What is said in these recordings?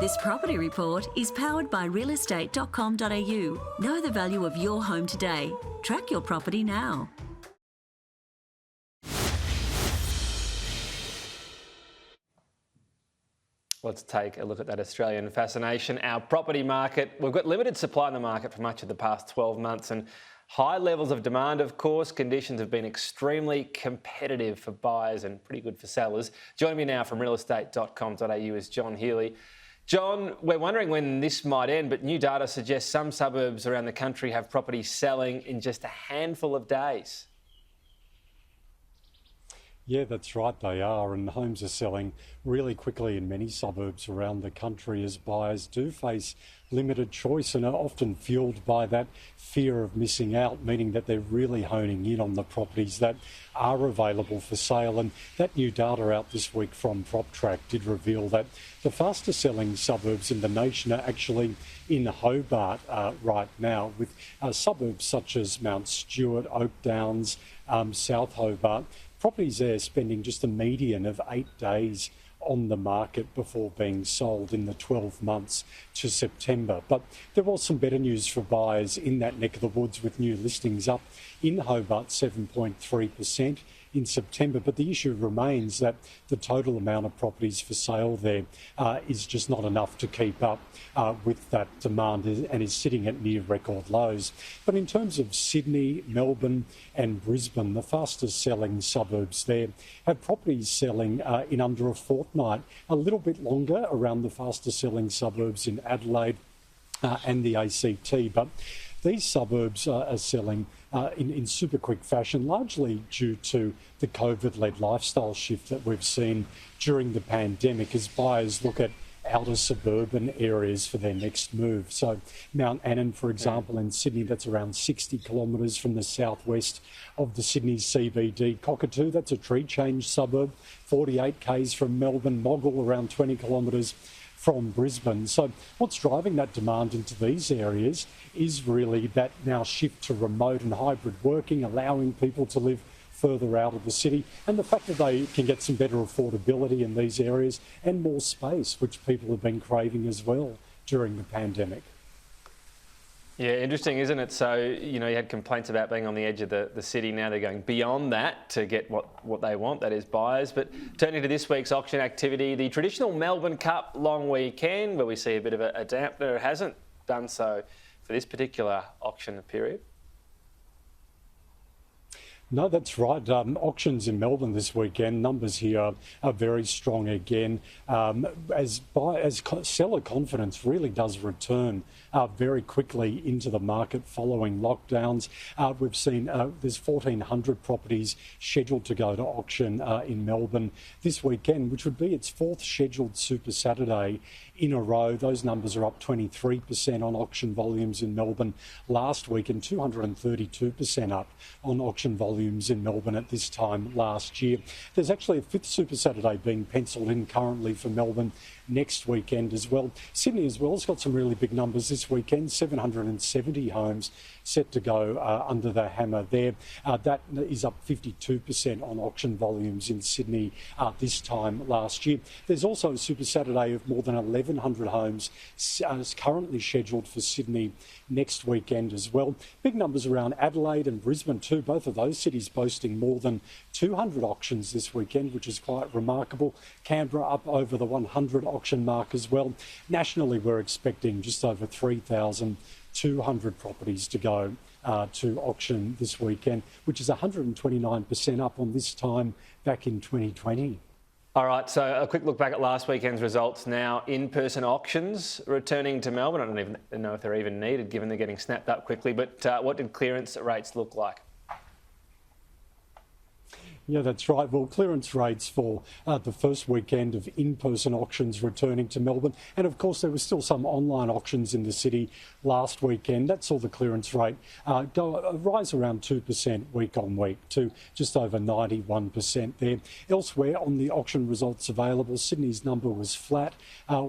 This property report is powered by realestate.com.au. Know the value of your home today. Track your property now. Let's take a look at that Australian fascination. Our property market, we've got limited supply in the market for much of the past 12 months and high levels of demand, of course. Conditions have been extremely competitive for buyers and pretty good for sellers. Joining me now from realestate.com.au is John Healy. John, we're wondering when this might end, but new data suggests some suburbs around the country have properties selling in just a handful of days. Yeah, that's right, they are, and homes are selling really quickly in many suburbs around the country as buyers do face limited choice and are often fueled by that fear of missing out, meaning that they're really honing in on the properties that are available for sale. And that new data out this week from PropTrack did reveal that the fastest selling suburbs in the nation are actually in Hobart right now, with suburbs such as Mount Stewart, Oak Downs, South Hobart. Properties there spending just a median of 8 days on the market before being sold in the 12 months to September. But there was some better news for buyers in that neck of the woods, with new listings up in Hobart 7.3% in September. But the issue remains that the total amount of properties for sale there is just not enough to keep up with that demand and is sitting at near record lows. But in terms of Sydney, Melbourne and Brisbane, the fastest selling suburbs there have properties selling in under a fortnight, a little bit longer around the fastest selling suburbs in Adelaide and the ACT. But these suburbs are selling in super quick fashion, largely due to the COVID-led lifestyle shift that we've seen during the pandemic as buyers look at outer suburban areas for their next move. So Mount Annan, for example, in Sydney, that's around 60 kilometres from the southwest of the Sydney CBD. Cockatoo, that's a tree change suburb, 48 k's from Melbourne. Moggill, around 20 kilometres from Brisbane. So what's driving that demand into these areas is really that now shift to remote and hybrid working, allowing people to live further out of the city, and the fact that they can get some better affordability in these areas and more space, which people have been craving as well during the pandemic. Yeah, interesting, isn't it? So, you had complaints about being on the edge of the city. Now they're going beyond that to get what they want, that is buyers. But turning to this week's auction activity, the traditional Melbourne Cup long weekend, where we see a bit of a dampener, hasn't done so for this particular auction period. No, that's right. Auctions in Melbourne this weekend, numbers here are very strong again, as seller confidence really does return very quickly into the market following lockdowns. We've seen there's 1,400 properties scheduled to go to auction in Melbourne this weekend, which would be its fourth scheduled Super Saturday in a row. Those numbers are up 23% on auction volumes in Melbourne last week and 232% up on auction volumes in Melbourne at this time last year. There's actually a fifth Super Saturday being penciled in currently for Melbourne next weekend as well. Sydney as well has got some really big numbers this weekend, 770 homes set to go under the hammer there. That is up 52% on auction volumes in Sydney this time last year. There's also a Super Saturday of more than 1,100 homes currently scheduled for Sydney next weekend as well. Big numbers around Adelaide and Brisbane too, both of those cities boasting more than 200 auctions this weekend, which is quite remarkable. Canberra up over the 100 auction mark as well. Nationally, we're expecting just over 3,200 properties to go to auction this weekend, which is 129% up on this time back in 2020. All right, so a quick look back at last weekend's results now. In-person auctions returning to Melbourne. I don't even know if they're even needed, given they're getting snapped up quickly, but what did clearance rates look like? Yeah, that's right. Well, clearance rates for the first weekend of in-person auctions returning to Melbourne. And of course, there were still some online auctions in the city last weekend. That saw the clearance rate rise around 2% week on week to just over 91% there. Elsewhere on the auction results available, Sydney's number was flat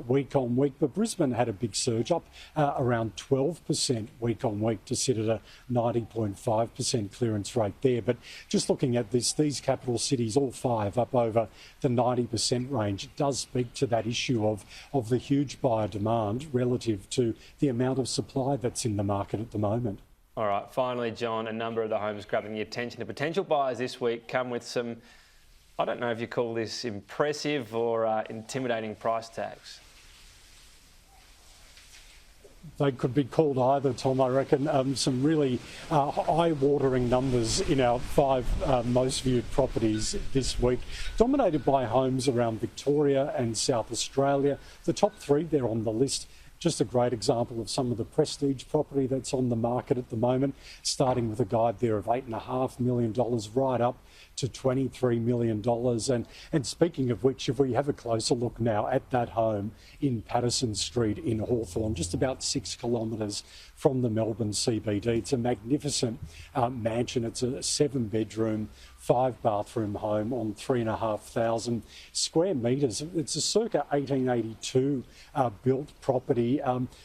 week on week, but Brisbane had a big surge up around 12% week on week to sit at a 90.5% clearance rate there. But just looking at these capital cities, all 5 up over the 90% range. It does speak to that issue of the huge buyer demand relative to the amount of supply that's in the market at the moment. All right, finally, John, a number of the homes grabbing the attention of potential buyers this week come with some, I don't know if you call this impressive or intimidating price tags. They could be called either, Tom, I reckon. Some really eye-watering numbers in our 5 most viewed properties this week, dominated by homes around Victoria and South Australia. The top 3 there on the list. Just a great example of some of the prestige property that's on the market at the moment, starting with a guide there of $8.5 million right up to $23 million. And speaking of which, if we have a closer look now at that home in Patterson Street in Hawthorn, just about 6 kilometres from the Melbourne CBD. It's a magnificent mansion. It's a 7-bedroom, 5-bathroom home on 3,500 square metres. It's a circa 1882 built property.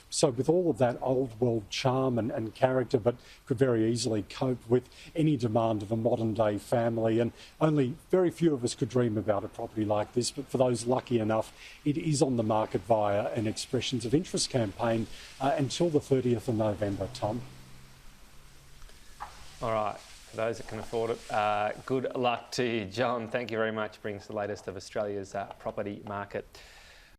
So with all of that old world charm and character, but could very easily cope with any demand of a modern day family. And only very few of us could dream about a property like this. But for those lucky enough, it is on the market via an expressions of interest campaign until the 30th of November, Tom. All right. For those that can afford it, good luck to you, John. Thank you very much. Brings the latest of Australia's property market.